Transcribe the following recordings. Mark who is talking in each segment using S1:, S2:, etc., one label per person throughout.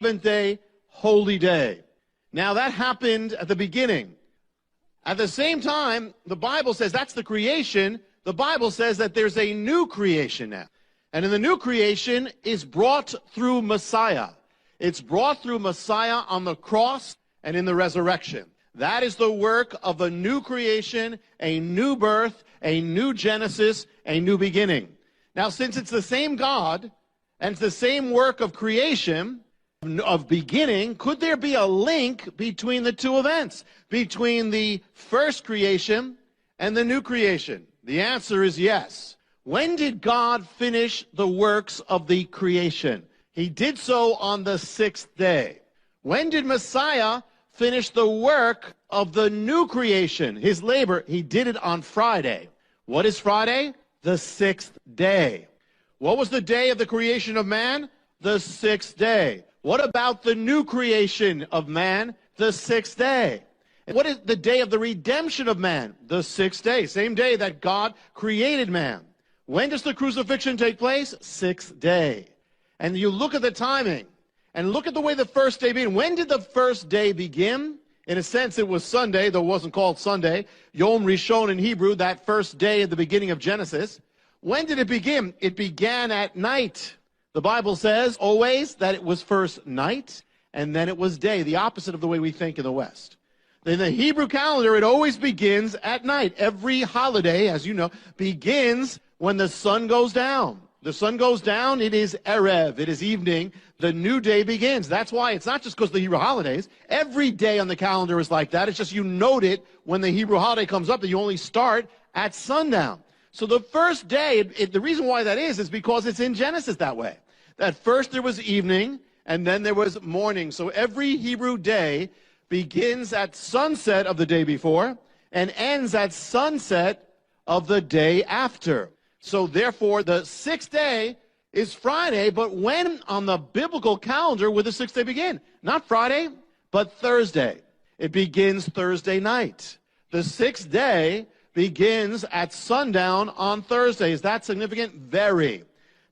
S1: seventh-day holy day. Now that happened at the beginning. At the same time, the Bible says that's the creation. The Bible says that there's a new creation now. And in the new creation is brought through Messiah. It's brought through Messiah on the cross and in the resurrection. That is the work of a new creation, a new birth, a new Genesis, a new beginning. Now, since it's the same God and it's the same work of creation, of beginning, could there be a link between the two events, between the first creation and the new creation? The answer is yes. When did God finish the works of the creation? He did so on the sixth day. When did Messiah finish the work of the new creation, his labor? He did it on Friday. What is Friday? The sixth day. What was the day of the creation of man? The sixth day. What about the new creation of man? The sixth day. And what is the day of the redemption of man? The sixth day. Same day that God created man. When does the crucifixion take place? Sixth day. And you look at the timing and look at the way the first day began. When did the first day begin? In a sense, it was Sunday, though it wasn't called Sunday. Yom Rishon in Hebrew, that first day at the beginning of Genesis. When did it begin? It began at night. The Bible says always that it was first night and then it was day, the opposite of the way we think in the West. In the Hebrew calendar, it always begins at night. Every holiday, as you know, begins when the sun goes down. The sun goes down, it is Erev, it is evening, the new day begins. That's why it's not just because of the Hebrew holidays. Every day on the calendar is like that. It's just you note it when the Hebrew holiday comes up that you only start at sundown. So the first day, the reason why that is because it's in Genesis that way. That first there was evening, and then there was morning. So every Hebrew day begins at sunset of the day before, and ends at sunset of the day after. So therefore, the sixth day is Friday, but when on the biblical calendar would the sixth day begin? Not Friday, but Thursday. It begins Thursday night. The sixth day begins at sundown on Thursday. Is that significant? Very.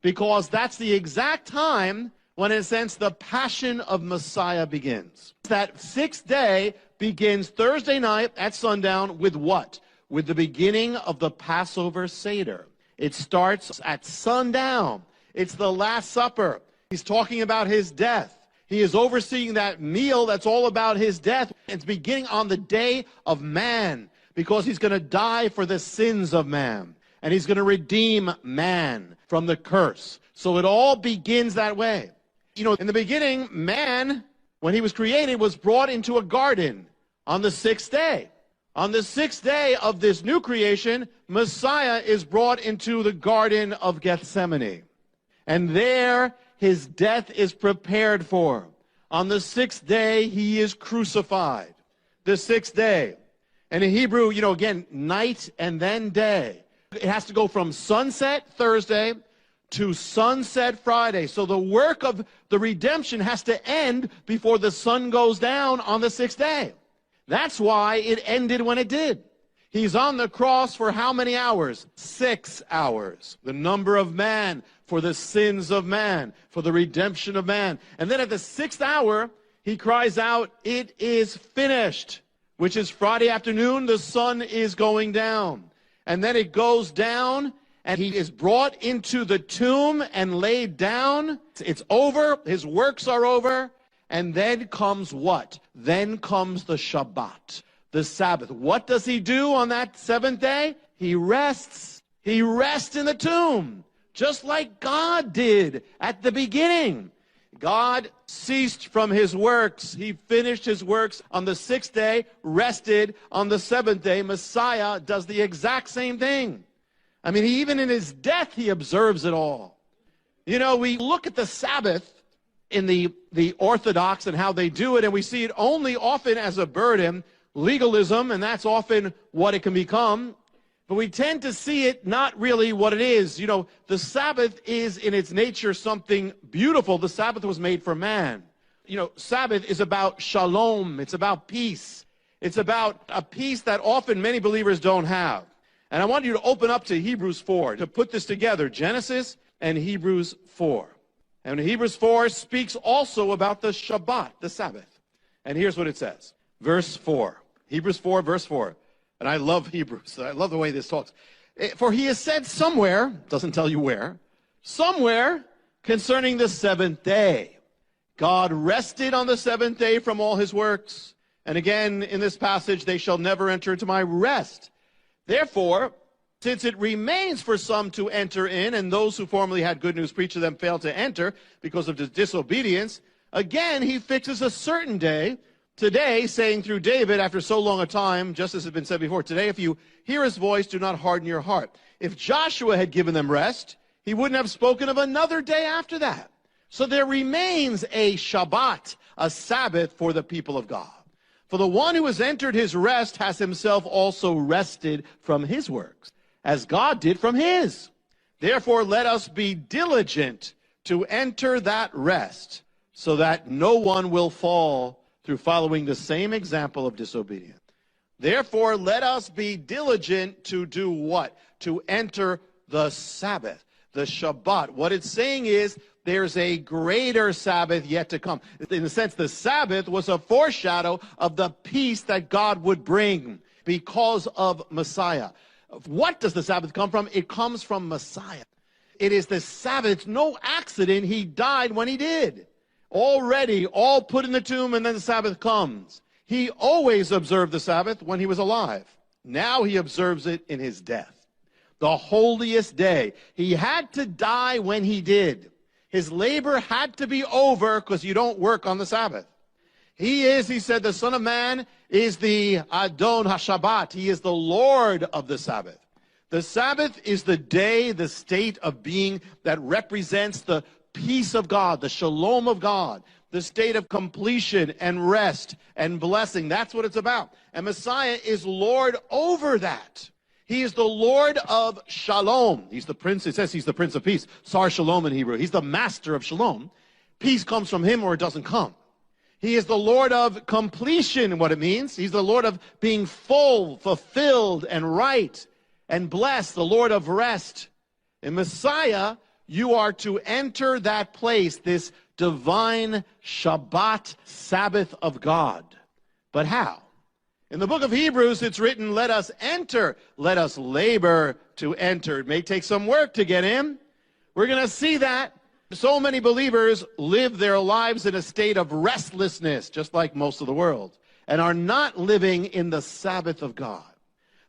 S1: Because that's the exact time when, in a sense, the passion of Messiah begins. That sixth day begins Thursday night at sundown with what? With the beginning of the Passover Seder. It starts at sundown. It's the Last Supper. He's talking about his death. He is overseeing that meal that's all about his death. It's beginning on the day of man, because he's going to die for the sins of man. And he's going to redeem man from the curse. So it all begins that way. You know, in the beginning, man, when he was created, was brought into a garden on the sixth day. On the sixth day of this new creation, Messiah is brought into the Garden of Gethsemane. And there, his death is prepared for. On the sixth day, he is crucified. The sixth day. And in Hebrew, you know, again, night and then day. It has to go from sunset Thursday to sunset Friday. So the work of the redemption has to end before the sun goes down on the sixth day. That's why it ended when it did. He's on the cross for how many hours? 6 hours. The number of man for the sins of man, for the redemption of man. And then at the sixth hour, he cries out, "It is finished," which is Friday afternoon. The sun is going down. And then it goes down, and he is brought into the tomb and laid down. It's over. His works are over. And then comes what? Then comes the Shabbat, the Sabbath. What does he do on that seventh day? He rests. He rests in the tomb, just like God did at the beginning. God ceased from his works. He finished his works on the sixth day, rested on the seventh day. Messiah does the exact same thing. I mean, even in his death, he observes it all. You know, we look at the Sabbath in the Orthodox and how they do it, and we see it only often as a burden, legalism, and that's often what it can become. But we tend to see it not really what it is. You know, the Sabbath is in its nature something beautiful. The Sabbath was made for man. You know, Sabbath is about shalom. It's about peace. It's about a peace that often many believers don't have. And I want you to open up to Hebrews 4 to put this together, Genesis and Hebrews 4. And Hebrews 4 speaks also about the Shabbat, the Sabbath. And here's what it says. Verse 4. Hebrews 4, verse 4. And I love Hebrews. I love the way this talks. For he has said somewhere, doesn't tell you where, somewhere concerning the seventh day. God rested on the seventh day from all his works. And again, in this passage, they shall never enter into my rest. Therefore, since it remains for some to enter in, and those who formerly had good news preached to them failed to enter because of disobedience, again he fixes a certain day, today, saying through David, after so long a time, just as has been said before, today if you hear his voice, do not harden your heart. If Joshua had given them rest, he wouldn't have spoken of another day after that. So there remains a Shabbat, a Sabbath for the people of God. For the one who has entered his rest has himself also rested from his works, as God did from his. Therefore, let us be diligent to enter that rest, so that no one will fall through following the same example of disobedience. Therefore, let us be diligent to do what? To enter the Sabbath, the Shabbat. What it's saying is there's a greater Sabbath yet to come. In a sense, the Sabbath was a foreshadow of the peace that God would bring because of Messiah. What does the Sabbath come from? It comes from Messiah. It is the Sabbath. It's no accident he died when he did. Already, all put in the tomb, and then the Sabbath comes. He always observed the Sabbath when he was alive. Now he observes it in his death. The holiest day. He had to die when he did. His labor had to be over because you don't work on the Sabbath. He said, the Son of Man is the Adon HaShabbat. He is the Lord of the Sabbath. The Sabbath is the day, the state of being that represents the peace of God, the shalom of God, the state of completion and rest and blessing. That's what it's about. And Messiah is Lord over that. He is the Lord of Shalom. He's the Prince. It says he's the Prince of Peace. Sar Shalom in Hebrew. He's the master of Shalom. Peace comes from him or it doesn't come. He is the Lord of completion, what it means. He's the Lord of being full, fulfilled, and right, and blessed, the Lord of rest. In Messiah, you are to enter that place, this divine Shabbat, Sabbath of God. But how? In the book of Hebrews, it's written, let us enter, let us labor to enter. It may take some work to get in. We're going to see that. So many believers live their lives in a state of restlessness, just like most of the world, and are not living in the Sabbath of God.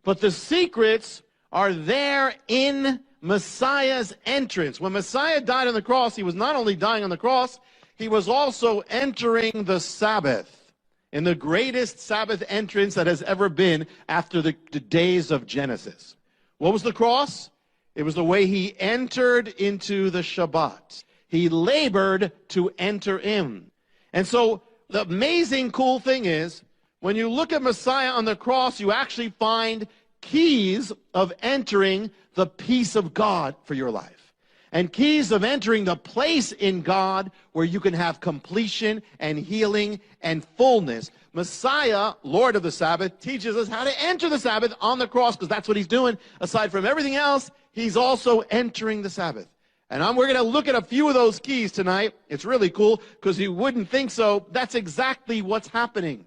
S1: But the secrets are there in Messiah's entrance. When Messiah died on the cross, he was not only dying on the cross, he was also entering the Sabbath in the greatest Sabbath entrance that has ever been after the days of Genesis. What was the cross? It was the way he entered into the Shabbat. He labored to enter in. And so the amazing cool thing is, when you look at Messiah on the cross, you actually find keys of entering the peace of God for your life. And keys of entering the place in God where you can have completion and healing and fullness. Messiah, Lord of the Sabbath, teaches us how to enter the Sabbath on the cross, because that's what he's doing. Aside from everything else, he's also entering the Sabbath. And we're going to look at a few of those keys tonight. It's really cool because you wouldn't think so. That's exactly what's happening.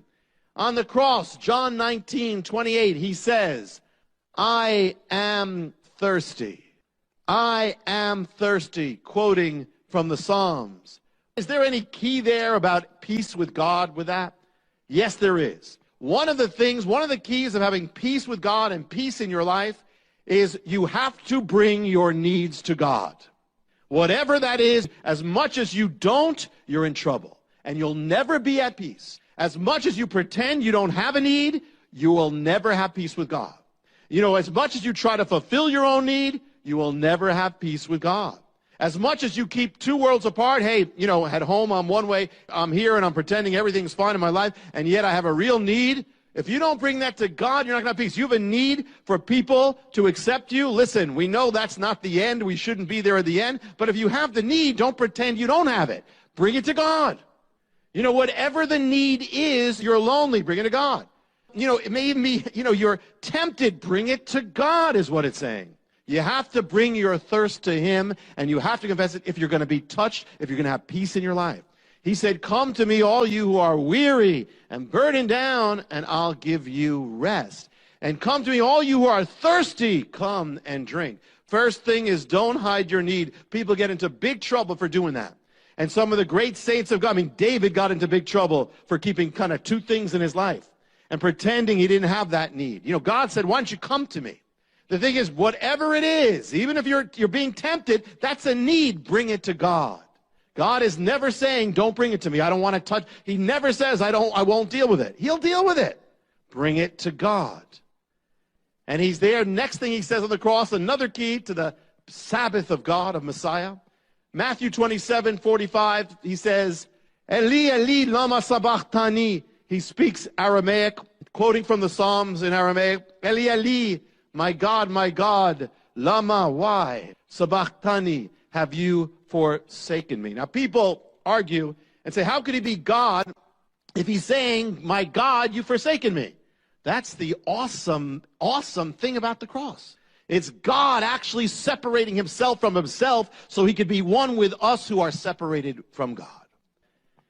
S1: On the cross, John 19:28, he says, I am thirsty. I am thirsty, quoting from the Psalms. Is there any key there about peace with God with that? Yes, there is. One of the keys of having peace with God and peace in your life is you have to bring your needs to God. Whatever that is, as much as you don't, you're in trouble. And you'll never be at peace. As much as you pretend you don't have a need, you will never have peace with God. You know, as much as you try to fulfill your own need, you will never have peace with God. As much as you keep two worlds apart, hey, you know, at home I'm one way, I'm here and I'm pretending everything's fine in my life, and yet I have a real need. If you don't bring that to God, you're not going to have peace. You have a need for people to accept you. Listen, we know that's not the end. We shouldn't be there at the end. But if you have the need, don't pretend you don't have it. Bring it to God. You know, whatever the need is, you're lonely, bring it to God. You know, it may even be, you know, you're tempted, bring it to God is what it's saying. You have to bring your thirst to him, and you have to confess it if you're going to be touched, if you're going to have peace in your life. He said, come to me, all you who are weary and burdened down, and I'll give you rest. And come to me, all you who are thirsty, come and drink. First thing is, don't hide your need. People get into big trouble for doing that. And some of the great saints of God, I mean, David got into big trouble for keeping kind of two things in his life and pretending he didn't have that need. You know, God said, why don't you come to me? The thing is, whatever it is, even if you're being tempted, that's a need, bring it to God. God is never saying, don't bring it to me. I don't want to touch. He never says, I won't deal with it. He'll deal with it. Bring it to God. And he's there. Next thing he says on the cross, another key to the Sabbath of God, of Messiah. Matthew 27:45, he says, Eli, Eli, lama sabachthani. He speaks Aramaic, quoting from the Psalms in Aramaic. Eli, Eli, my God, lama, why? Sabachthani, have you forsaken me? Now, people argue and say, how could he be God if he's saying, my God, you've forsaken me? That's the awesome thing about the cross. It's God actually separating himself from himself so he could be one with us who are separated from God.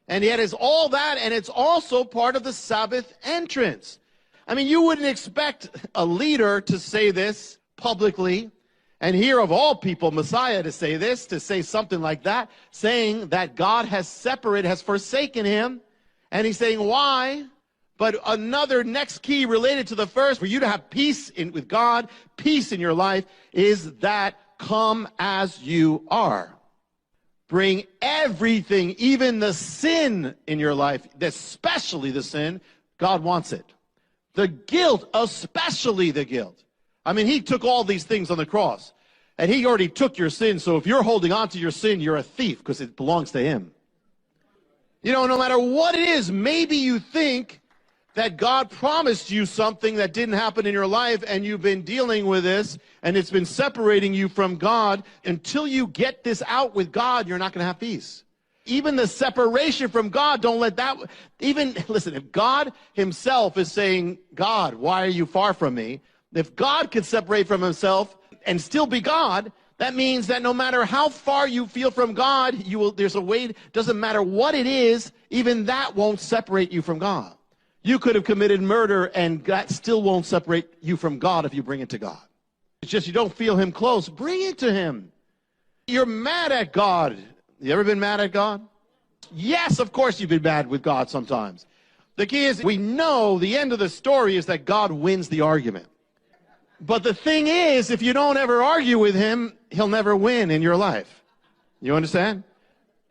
S1: And yet it's all that, and it's also part of the Sabbath entrance. I mean, you wouldn't expect a leader to say this publicly, and here of all people, Messiah to say this, to say something like that, saying that God has separated, has forsaken him. And he's saying, why? But another next key related to the first, for you to have peace with God, peace in your life, is that come as you are. Bring everything, even the sin in your life, especially the sin, God wants it. The guilt, especially the guilt. I mean, he took all these things on the cross, and he already took your sin, so if you're holding on to your sin, you're a thief, because it belongs to him. You know, no matter what it is, maybe you think that God promised you something that didn't happen in your life, and you've been dealing with this, and it's been separating you from God. Until you get this out with God, you're not going to have peace. Even the separation from God, don't let that, listen, if God himself is saying, God, why are you far from me? If God could separate from himself and still be God, that means that no matter how far you feel from God, there's a way, doesn't matter what it is, even that won't separate you from God. You could have committed murder, and that still won't separate you from God if you bring it to God. It's just you don't feel him close. Bring it to him. You're mad at God. You ever been mad at God? Yes, of course you've been mad with God sometimes. The key is, we know the end of the story is that God wins the argument. But the thing is, if you don't ever argue with him, he'll never win in your life. You understand?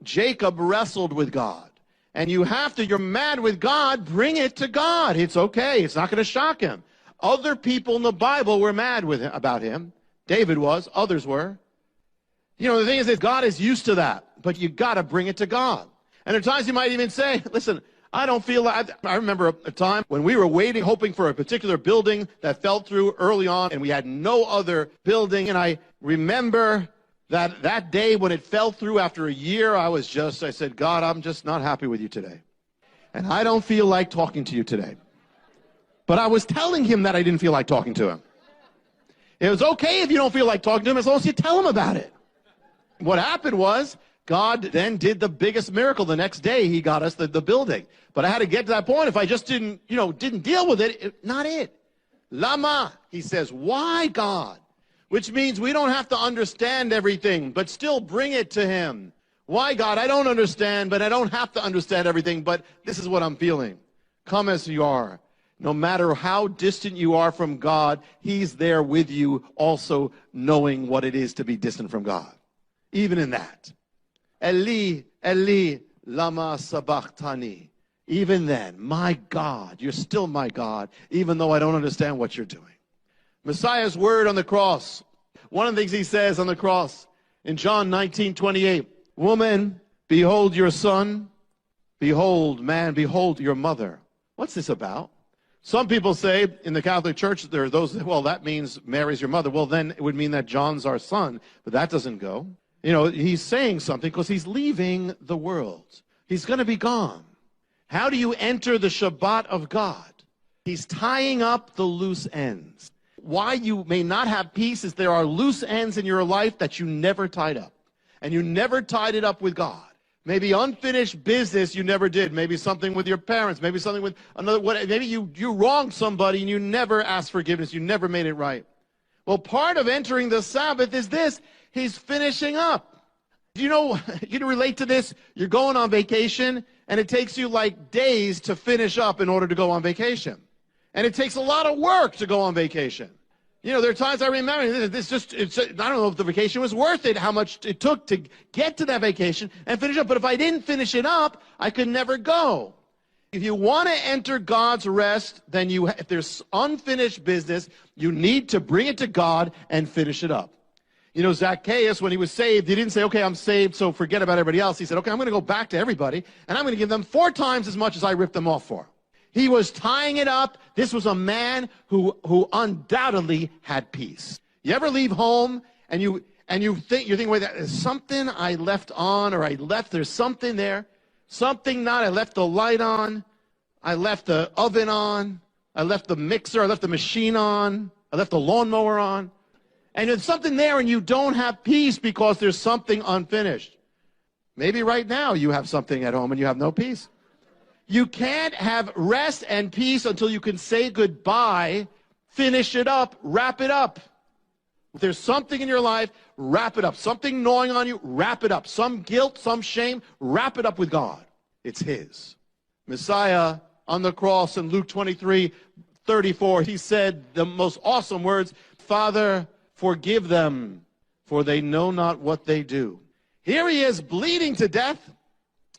S1: Jacob wrestled with God. And you're mad with God, bring it to God. It's okay. It's not going to shock him. Other people in the Bible were mad with him, about him. David was. Others were. You know, the thing is that God is used to that. But you got to bring it to God. And at times you might even say, listen, I don't feel like, I remember a time when we were waiting, hoping for a particular building that fell through early on, and we had no other building. And I remember that day when it fell through after a year, I said, God, I'm just not happy with you today. And I don't feel like talking to you today. But I was telling him that I didn't feel like talking to him. It was okay if you don't feel like talking to him as long as you tell him about it. What happened was, God then did the biggest miracle. The next day, he got us the building. But I had to get to that point. If I just didn't deal with it, not it. Lama, he says, why, God? Which means we don't have to understand everything, but still bring it to him. Why, God? I don't understand, but I don't have to understand everything, but this is what I'm feeling. Come as you are. No matter how distant you are from God, he's there with you, also knowing what it is to be distant from God. Even in that. Eli, Eli, lama sabachthani. Even then, my God, you're still my God, even though I don't understand what you're doing. Messiah's word on the cross. One of the things he says on the cross in John 19:28, woman, behold your son. Behold, man, behold your mother. What's this about? Some people say in the Catholic Church, there are those, well, that means Mary's your mother. Well, then it would mean that John's our son, but that doesn't go. You know, he's saying something because he's leaving the world. He's going to be gone. How do you enter the Shabbat of God? He's tying up the loose ends. why you may not have peace is there are loose ends in your life that you never tied up. And you never tied it up with God. Maybe unfinished business you never did. Maybe something with your parents. Maybe something with another. Maybe you wronged somebody and you never asked forgiveness. You never made it right. Well, part of entering the Sabbath is this. He's finishing up. You know, you can relate to this. You're going on vacation, and it takes you like days to finish up in order to go on vacation. And it takes a lot of work to go on vacation. You know, there are times I remember, I don't know if the vacation was worth it, how much it took to get to that vacation and finish up. But if I didn't finish it up, I could never go. If you want to enter God's rest, then if there's unfinished business, you need to bring it to God and finish it up. You know, Zacchaeus, when he was saved, he didn't say, okay, I'm saved, so forget about everybody else. He said, okay, I'm going to go back to everybody, and I'm going to give them 4 times as much as I ripped them off for. He was tying it up. This was a man who undoubtedly had peace. You ever leave home and you're thinking, wait, there's something I left on, or there's something there. Something not, I left the light on. I left the oven on. I left the mixer. I left the machine on. I left the lawnmower on. And there's something there and you don't have peace because there's something unfinished. Maybe right now you have something at home and you have no peace. You can't have rest and peace until you can say goodbye, finish it up, wrap it up. If there's something in your life, wrap it up. Something gnawing on you, wrap it up. Some guilt, some shame, wrap it up with God. It's His. Messiah on the cross in Luke 23:34, He said the most awesome words, Father, forgive them, for they know not what they do. Here He is bleeding to death.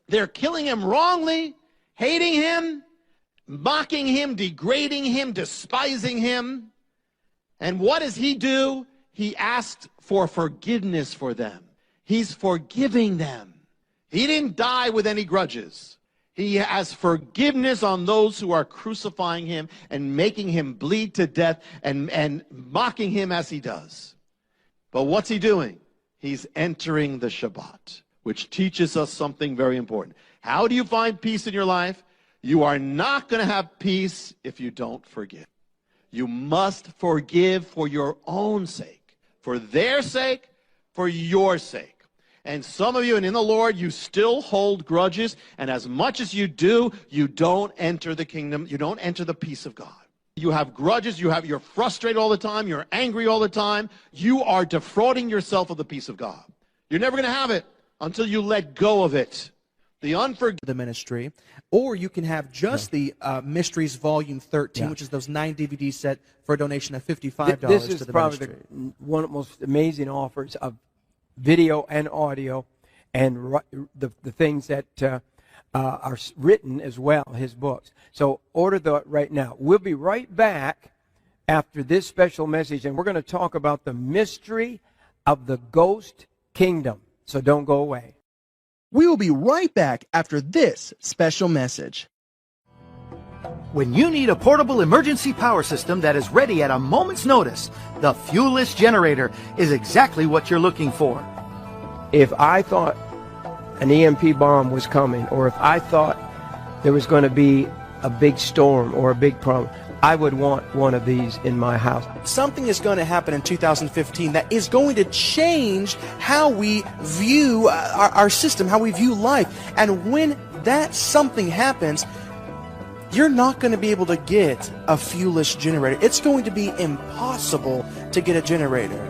S1: They're killing Him wrongly, hating Him, mocking Him, degrading Him, despising Him. And what does He do? He asked for forgiveness for them. He's forgiving them. He didn't die with any grudges. He has forgiveness on those who are crucifying Him and making Him bleed to death and mocking Him as He does. But what's He doing? He's entering the Shabbat, which teaches us something very important. How do you find peace in your life? You are not going to have peace if you don't forgive. You must forgive for your own sake, for their sake, for your sake. And some of you, and in the Lord, you still hold grudges, and as much as you do, you don't enter the kingdom, you don't enter the peace of God. You have grudges, you're frustrated all the time, you're angry all the time. You are defrauding yourself of the peace of God. You're never going to have it until you let go of it. The
S2: ministry, or you can have just the Mysteries Volume 13, which is those 9 DVD set for a donation of $55 to the ministry.
S3: This is probably one of the most amazing offers of video and audio, and the things that are written as well, his books. So order that right now. We'll be right back after this special message, and we're going to talk about the mystery of the ghost kingdom. So don't go away.
S4: We will be right back after this special message.
S5: When you need a portable emergency power system that is ready at a moment's notice, the fuelless generator is exactly what you're looking for.
S3: If I thought an EMP bomb was coming, or if I thought there was going to be a big storm or a big problem, I would want one of these in my house.
S2: Something is going to happen in 2015 that is going to change how we view our system, how we view life. And when that something happens, you're not going to be able to get a fuelless generator. It's going to be impossible to get a generator.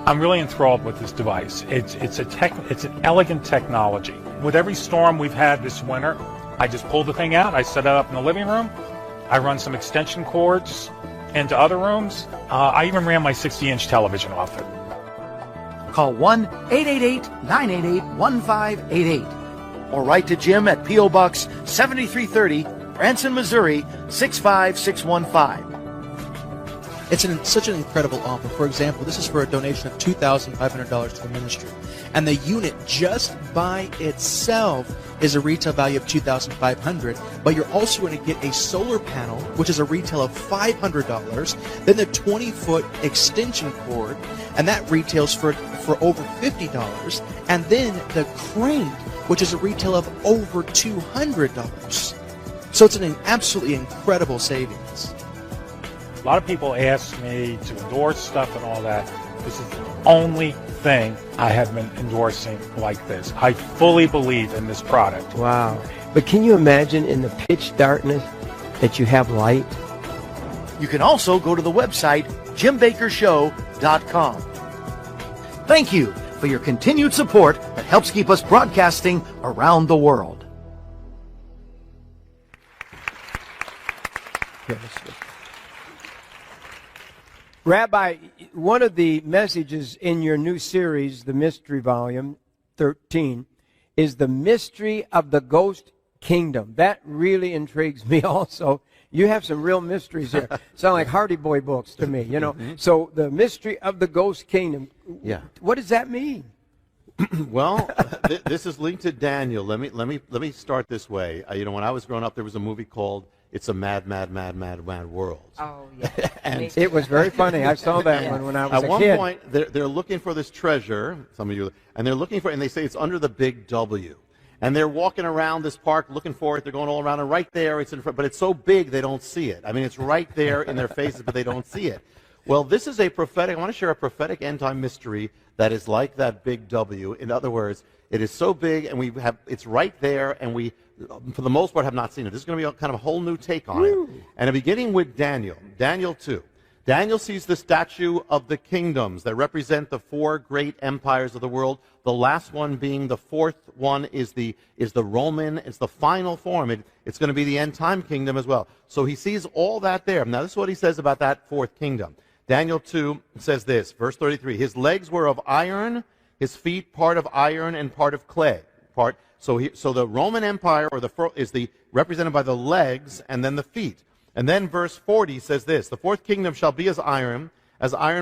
S6: I'm really enthralled with this device. It's an elegant technology. With every storm we've had this winter, I just pull the thing out, I set it up in the living room, I run some extension cords into other rooms. I even ran my 60-inch television off it.
S5: Call 1-888-988-1588 or write to Jim at P.O. Box 7330, Branson, Missouri 65615.
S2: It's such an incredible offer. For example, this is for a donation of $2,500 to the ministry. And the unit just by itself is a retail value of $2,500, but you're also going to get a solar panel, which is a retail of $500, then the 20-foot extension cord, and that retails for over $50, and then the crane, which is a retail of over $200. So it's an absolutely incredible savings.
S6: A lot of people ask me to endorse stuff and all that. This is the only thing I have been endorsing like this. I fully believe in this product.
S3: Wow. But can you imagine in the pitch darkness that you have light?
S5: You can also go to the website JimBakkerShow.com. Thank you for your continued support that helps keep us broadcasting around the world.
S3: Rabbi, one of the messages in your new series, the Mystery Volume 13, is the mystery of the ghost kingdom. That really intrigues me also. You have some real mysteries here. Sound like Hardy Boy books to me, you know. So the mystery of the ghost kingdom.
S1: Yeah.
S3: What does that mean?
S1: Well, this is linked to Daniel. Let me start this way. You know, when I was growing up, there was a movie called "It's a Mad, Mad, Mad, Mad, Mad World."
S7: Oh, yeah.
S1: And
S3: it was very funny. I saw that one when I was
S1: at
S3: a
S1: one
S3: kid.
S1: point, they're looking for this treasure. Some of you, and they're looking for, and they say it's under the big W. And they're walking around this park looking for it. They're going all around, and right there, it's in front. But it's so big they don't see it. I mean, it's right there in their faces, but they don't see it. Well, this is a prophetic. I want to share a prophetic end-time mystery that is like that big W. In other words, it is so big, and it's right there, and we, for the most part, have not seen it. This is going to be kind of a whole new take on it. And beginning with Daniel 2. Daniel sees the statue of the kingdoms that represent the 4 great empires of the world. The last one being the 4th one is the Roman. It's the final form. It's going to be the end time kingdom as well. So he sees all that there. Now this is what he says about that 4th kingdom. Daniel 2 says this, verse 33. His legs were of iron, his feet part of iron and part of clay. So the Roman Empire is represented by the legs and then the feet. And then verse 40 says this, the 4th kingdom shall be as iron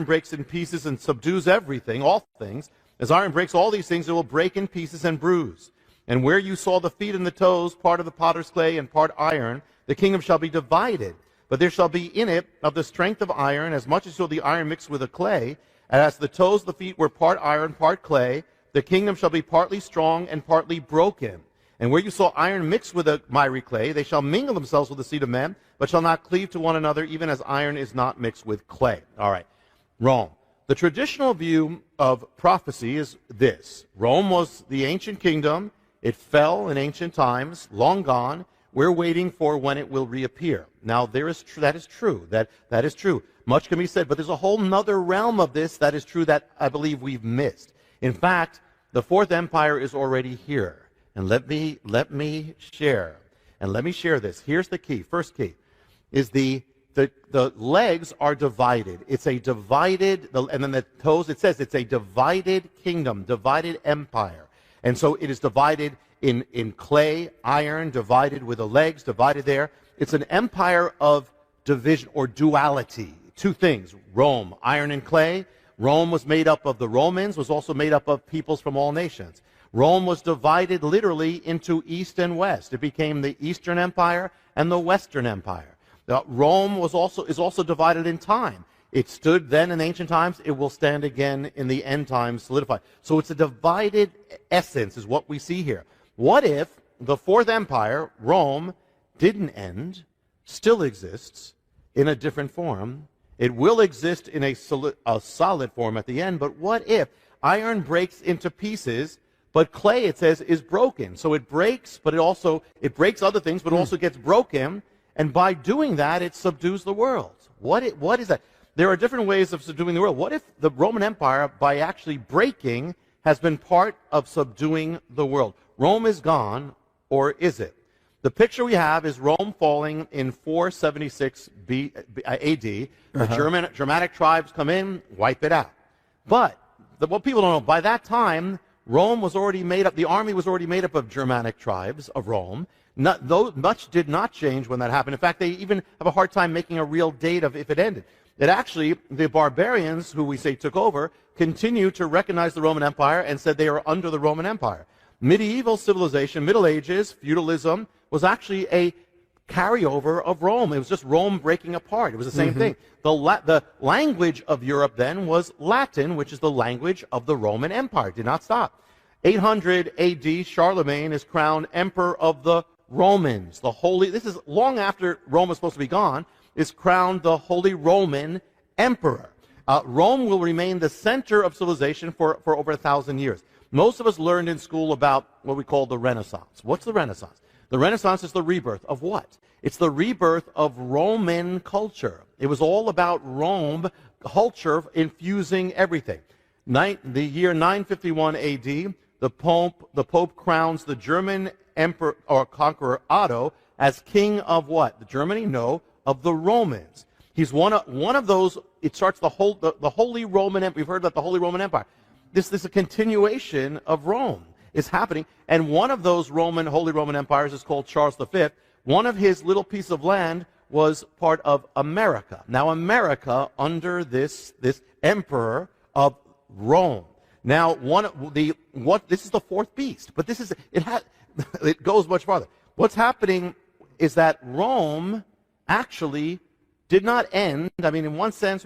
S1: breaks in pieces and subdues everything, all things. As iron breaks all these things, it will break in pieces and bruise. And where you saw the feet and the toes, part of the potter's clay and part iron, the kingdom shall be divided. But there shall be in it of the strength of iron, as much as shall the iron mixed with the clay. And as the toes, the feet were part iron, part clay, the kingdom shall be partly strong and partly broken. And where you saw iron mixed with the miry clay, they shall mingle themselves with the seed of men, but shall not cleave to one another, even as iron is not mixed with clay. All right. Rome. The traditional view of prophecy is this. Rome was the ancient kingdom. It fell in ancient times, long gone. We're waiting for when it will reappear. Now, that is true. That is true. Much can be said, but there's a whole nother realm of this that is true that I believe we've missed. In fact, the 4th empire is already here. And let me share. And let me share this. Here's the key. First key is the legs are divided. It's a divided, and then the toes, it says it's a divided kingdom, divided empire. And so it is divided in clay, iron, divided with the legs, divided there. It's an empire of division or duality. 2 things, Rome, iron and clay. Rome was made up of the Romans, was also made up of peoples from all nations. Rome was divided literally into east and west. It became the Eastern Empire and the Western Empire. Rome is also divided in time. It stood then in ancient times. It will stand again in the end times, solidified. So it's a divided essence is what we see here. What if the 4th empire, Rome, didn't end, still exists in a different form? It will exist in a solid form at the end, but what if iron breaks into pieces, but clay, it says, is broken? So it breaks, but it breaks other things, but also gets broken, and by doing that, it subdues the world. What is that? There are different ways of subduing the world. What if the Roman Empire, by actually breaking, has been part of subduing the world? Rome is gone, or is it? The picture we have is Rome falling in 476 AD. The Germanic tribes come in, wipe it out. But what people don't know, by that time, Rome was already made up, the army was already made up of Germanic tribes of Rome. Much did not change when that happened. In fact, they even have a hard time making a real date of if it ended. It actually, the barbarians, who we say took over, continue to recognize the Roman Empire and said they are under the Roman Empire. Medieval civilization, Middle Ages, feudalism, was actually a carryover of Rome. It was just Rome breaking apart. It was the same thing. The language of Europe then was Latin, which is the language of the Roman Empire. It did not stop. 800 AD, Charlemagne is crowned emperor of the Romans. This is long after Rome was supposed to be gone.
S7: is crowned the Holy Roman Emperor. Rome will remain the center of civilization for over 1,000 years. Most of us learned in school about what we call the Renaissance. What's the Renaissance? The Renaissance is the rebirth of what? It's the rebirth of Roman culture. It was all about Rome culture infusing everything. The year 951 AD, the Pope crowns the German emperor or conqueror Otto as king of what? Germany? No, of the Romans. He's one of those. It starts the Holy Roman Empire. We've heard about the Holy Roman Empire. This is a continuation of Rome is happening, and one of those Holy Roman empires is called Charles V. One of his little piece of land was part of America. Now, America under this emperor of Rome. Now, this is the fourth beast, but it goes much farther. What's happening is that Rome actually did not end. I mean, in one sense,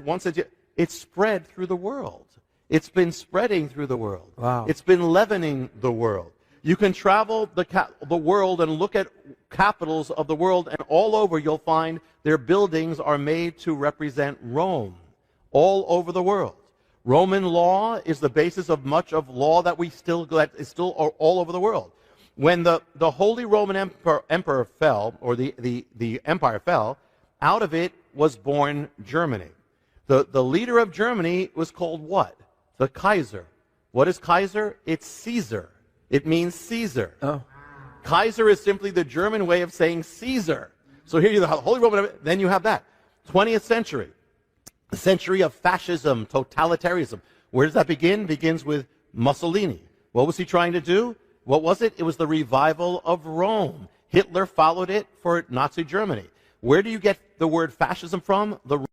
S7: it spread through the world. It's been spreading through the world.
S3: Wow.
S7: It's been leavening the world. You can travel the world and look at capitals of the world, and all over you'll find their buildings are made to represent Rome, all over the world. Roman law is the basis of much of law that is still all over the world. When the Holy Roman Emperor fell, or the empire fell, out of it was born Germany. The leader of Germany was called what? The Kaiser. What is Kaiser? It's Caesar. It means Caesar.
S3: Oh.
S7: Kaiser is simply the German way of saying Caesar. So here you have the Holy Roman, then you have that. 20th century, the century of fascism, totalitarianism. Where does that begin? It begins with Mussolini. What was he trying to do? What was it? It was the revival of Rome. Hitler followed it for Nazi Germany. Where do you get the word fascism from? The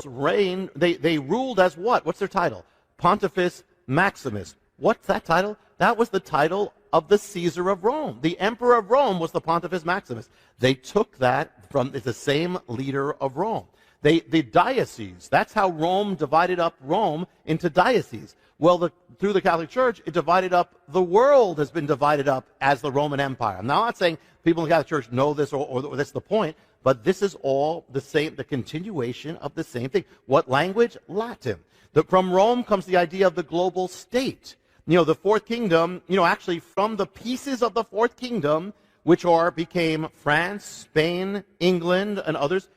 S7: reign, they ruled as what? What's their title? Pontifex Maximus. What's that title? That was the title of the Caesar of Rome. The emperor of Rome was the Pontifex Maximus. They took that from the same leader of Rome. The diocese, that's how Rome divided up Rome into dioceses. Well, through the Catholic Church, it divided up, the world has been divided up as the Roman Empire. I'm not saying people in the Catholic Church know this or that's the point, but this is all the same, the continuation of the same thing. What language? Latin. From Rome comes the idea of the global state. The fourth kingdom, actually from the pieces of the fourth kingdom, which became France, Spain, England, and others,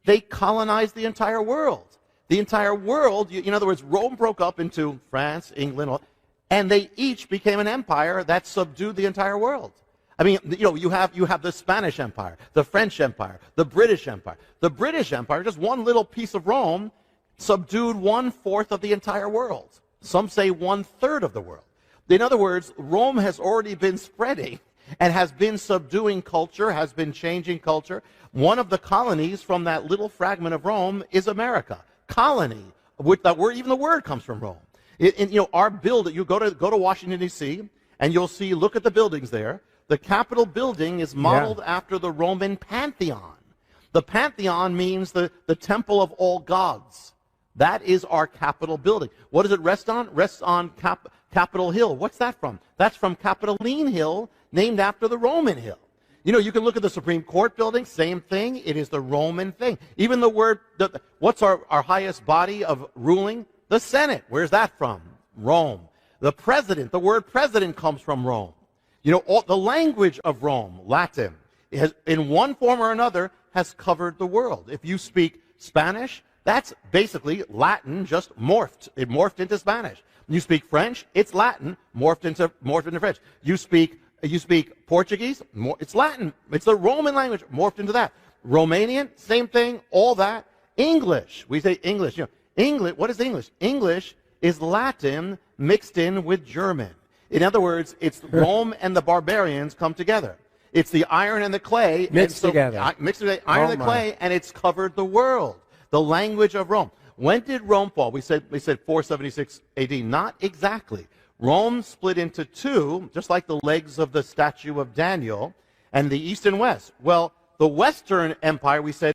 S7: they colonized the entire world. The entire world, in other words, Rome broke up into France, England, and they each became an empire that subdued the entire world. I mean, you have the Spanish Empire, the French Empire, the British Empire. The British Empire, just one little piece of Rome, subdued 1/4 of the entire world. Some say 1/3 of the world. In other words, Rome has already been spreading and has been subduing culture, has been changing culture. One of the colonies from that little fragment of Rome is America. Colony, even the word comes from Rome. Our building, you go to Washington, D.C., and you'll see, look at the buildings there. The Capitol building is modeled after the Roman Pantheon. The Pantheon means the temple of all gods. That is our Capitol building. What does it rest on? Rests on Capitol Hill. What's that from? That's from Capitoline Hill, named after the Roman hill. You can look at the Supreme Court building, same thing. It is the Roman thing. Even the word, what's our highest body of ruling? The Senate. Where's that from? Rome. The president, the word president comes from Rome. The language of Rome, Latin, in one form or another, has covered the world. If you speak Spanish, that's basically Latin, just morphed. It morphed into Spanish. You speak French, it's Latin, morphed into French. You speak Portuguese, it's Latin. It's the Roman language, morphed into that. Romanian, same thing, all that. English, we say English. English, what is English? English is Latin mixed in with German. In other words, it's Rome and the barbarians come together. It's the iron and the clay.
S3: Mixed together.
S7: Mixed together, iron and the clay, and it's covered the world. The language of Rome. When did Rome fall? We said 476 AD. Not exactly. Rome split into two, just like the legs of the statue of Daniel. and the East and West. Well, the Western Empire, we said,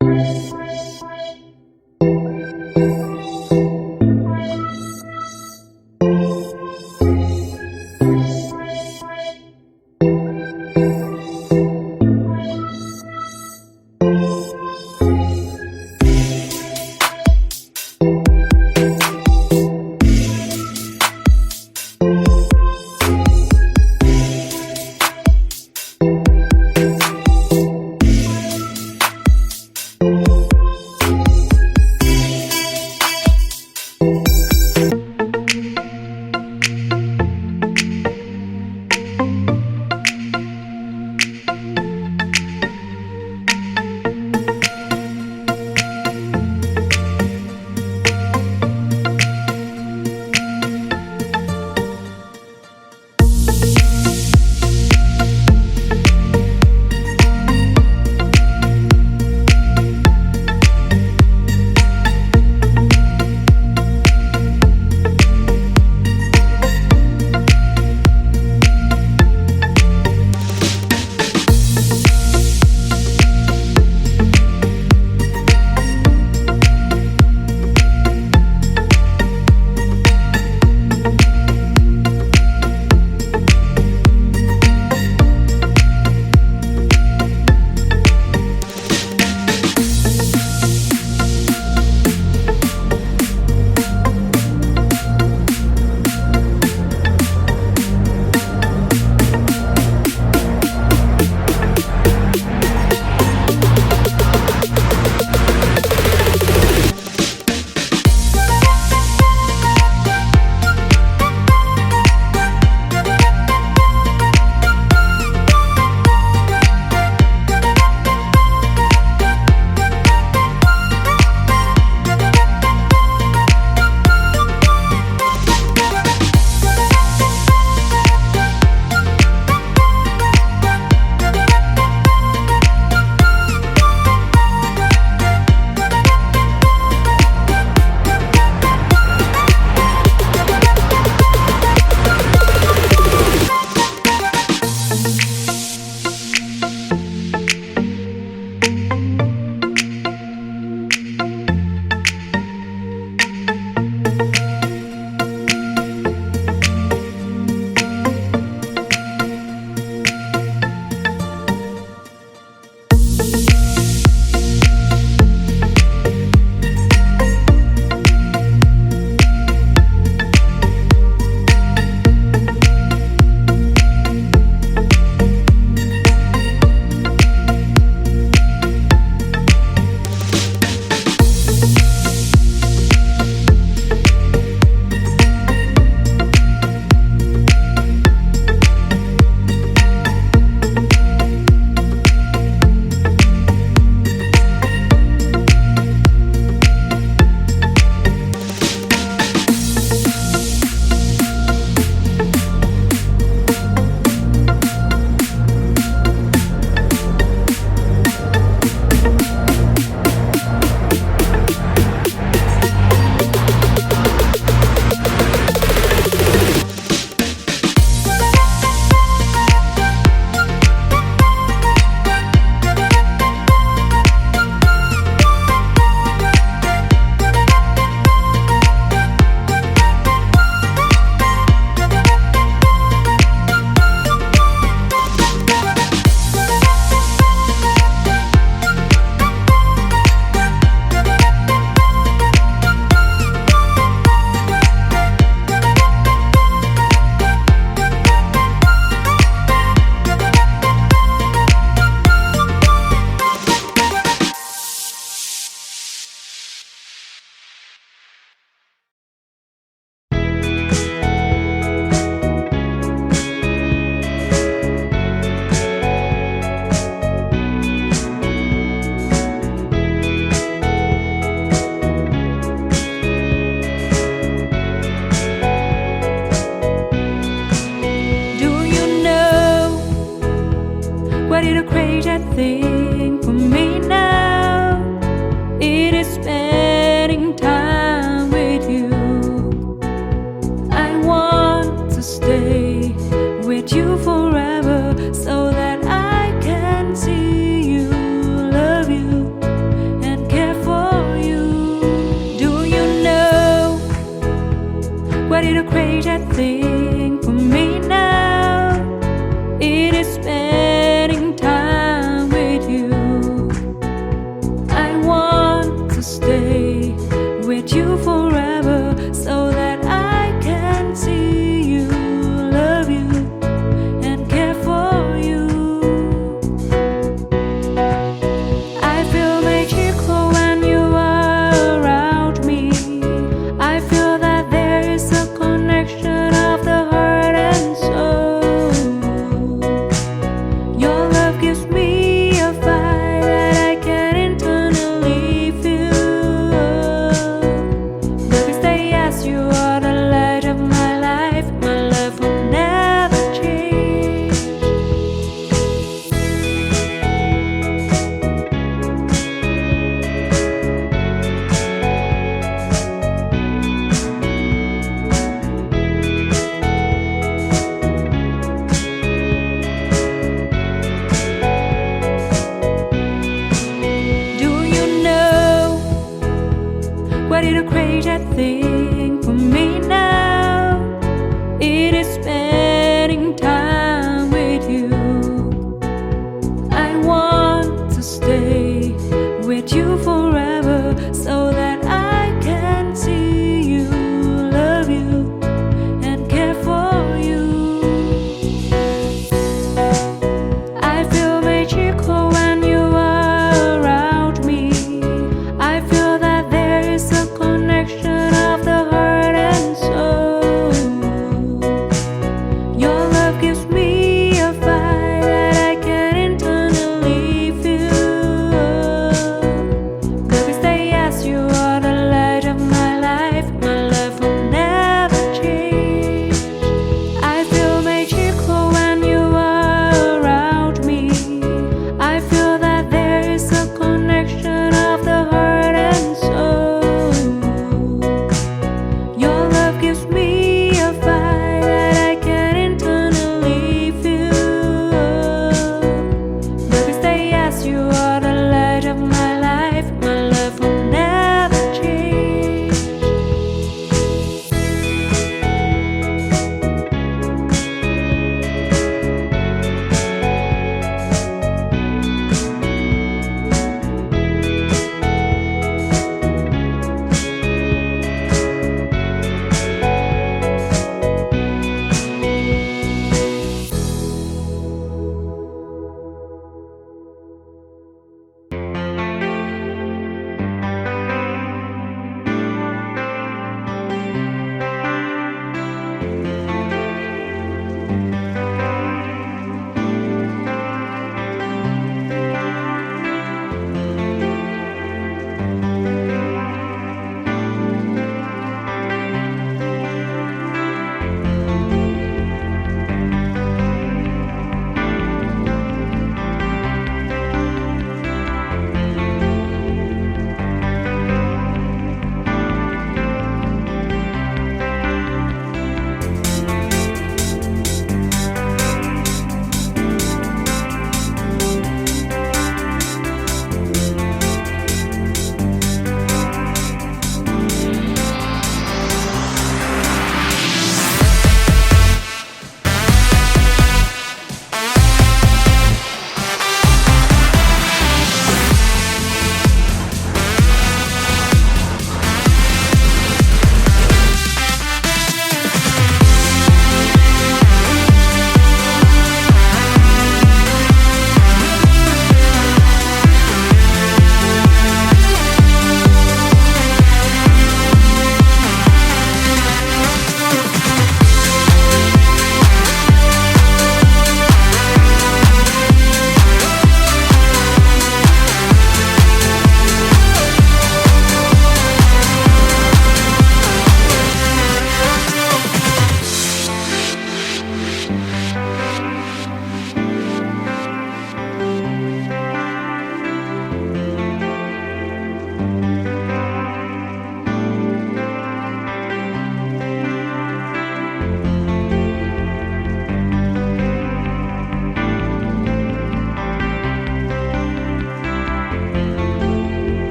S8: thing for me now. It is spending time with you. I want to stay with you forever so that I can is spending time with you. I want to stay with you forever so that I can see you, love you, and care for you. I feel magical when you are around me. I feel that there is a connection of the heart and soul.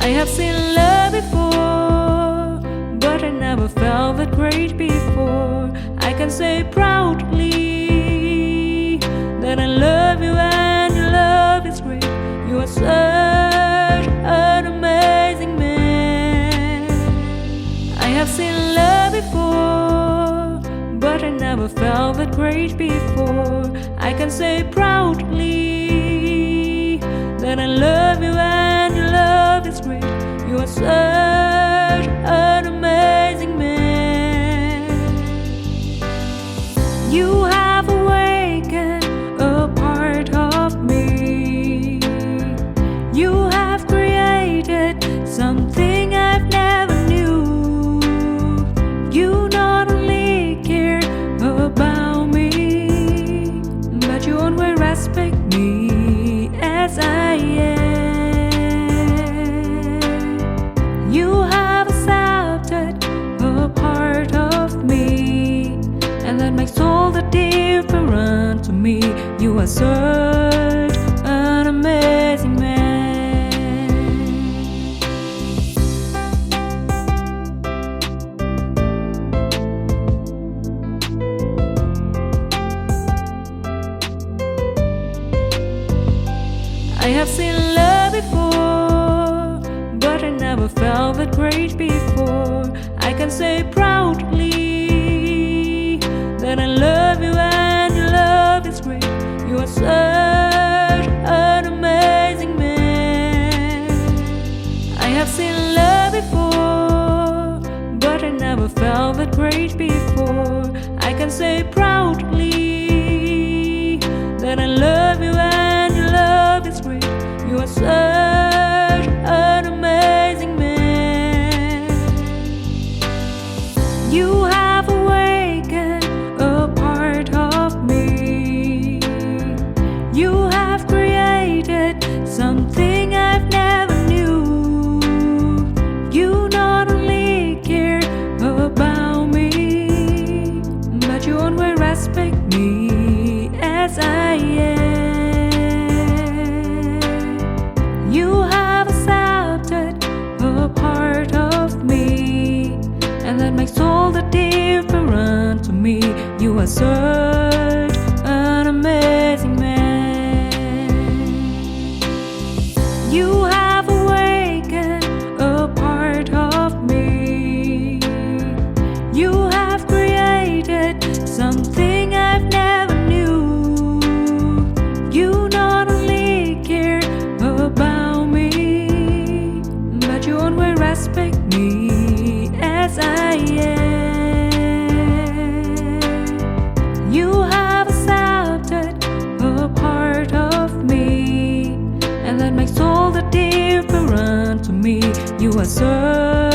S8: I have seen love before, but I never felt that great before. I can say proudly that I love you and your love is great. You are such an amazing man. I have seen love before, but I never felt that great before. I can say proudly that I love you and your love is great. You are such an amazing man. You have awakened a part of me. You have created something I've never knew. You not only care about me, but you always respect me as I am. You have accepted a part of me, and that makes all the difference to me. You are such an amazing man. I have seen love before, but I never felt that great before. I can say proudly that I love you and your love is great. You are such an amazing man. I have seen love before, but I never felt that great before. I can say proudly that I love you and your love is great. You are such an amazing man. You have awakened a part of me. You have created something I've never knew. You not only care about me, but you always respect me as I am. You have accepted a part of me, and that makes all the difference to me. You are such an amazing man. You have awakened a part of me. You have created something I've never knew. You not only care about me, but you always respect me as I am. You have accepted a part of me, and that makes all the difference to me. You are so